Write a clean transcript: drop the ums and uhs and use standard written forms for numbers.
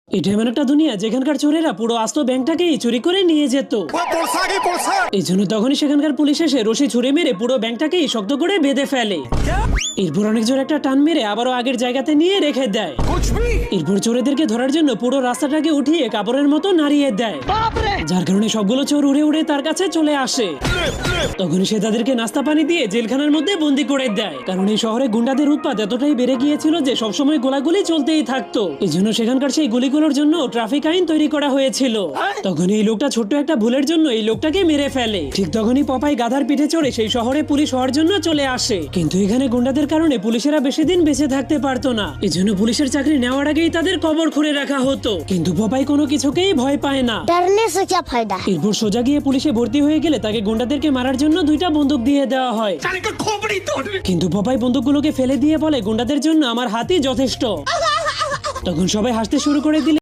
এটা এমন একটা দুনিয়া যেখানকার চোরেরা পুরো আস্ত ব্যাংকটাকেই চুরি করে নিয়ে যেত। এই জন্য তখনই সেখানকার পুলিশ এসে রশি ছুঁড়ে মেরে পুরো ব্যাংকটাকেই শক্ত করে বেঁধে ফেলে। এরপর অনেক জোরে একটা টান মেরে আবারও আগের জায়গাতে নিয়ে রেখে দেয়। এরপর চোরেদেরকে ধরার জন্য পুরো রাস্তাটাকে উঠিয়ে কাপড়ের মতো নাড়িয়ে দেয়, যার কারণে সবগুলো চোর উড়ে উড়ে তার কাছে চলে আসে। তখনই সে তাদেরকে নাস্তা পানি দিয়ে জেলখানার মধ্যে বন্দি করে দেয়, কারণ এই শহরে গুন্ডাদের উৎপাত এতটাই বেড়ে গিয়েছিল যে সবসময় গোলাগুলি চলতেই থাকতো। এই জন্য সেখানকার সেই গুলিগুলোর জন্য ট্রাফিক আইন তৈরি করা হয়েছিল। তখন এই লোকটা ছোট্ট একটা ভুলের জন্য এই লোকটাকে মেরে ফেলে। ঠিক তখনই পপাই গাধার পিঠে চড়ে সেই শহরে পুলিশ হওয়ার জন্য চলে আসে, কিন্তু এখানে গুন্ডাদের কারণে পুলিশেরা বেশি দিন বেঁচে থাকতে পারতো না। এই জন্য পুলিশের চাকরি নেওয়ার আগেই তাদের কবর খুঁড়ে রাখা হতো। কিন্তু পপাই কোনো কিছুকেই ভয় পায় না। डरने से क्या फायदा है? এরপর সোজা গিয়ে পুলিশে ভর্তি হয়ে গেলে তাকে গুন্ডাদেরকে মারার জন্য দুইটা বন্দুক দিয়ে দেওয়া হয়। কিন্তু পপাই বন্দুকগুলোকে ফেলে দিয়ে বলে, গুন্ডাদের জন্য আমার হাতই যথেষ্ট। তখন সবাই হাসতে শুরু করে দিলে।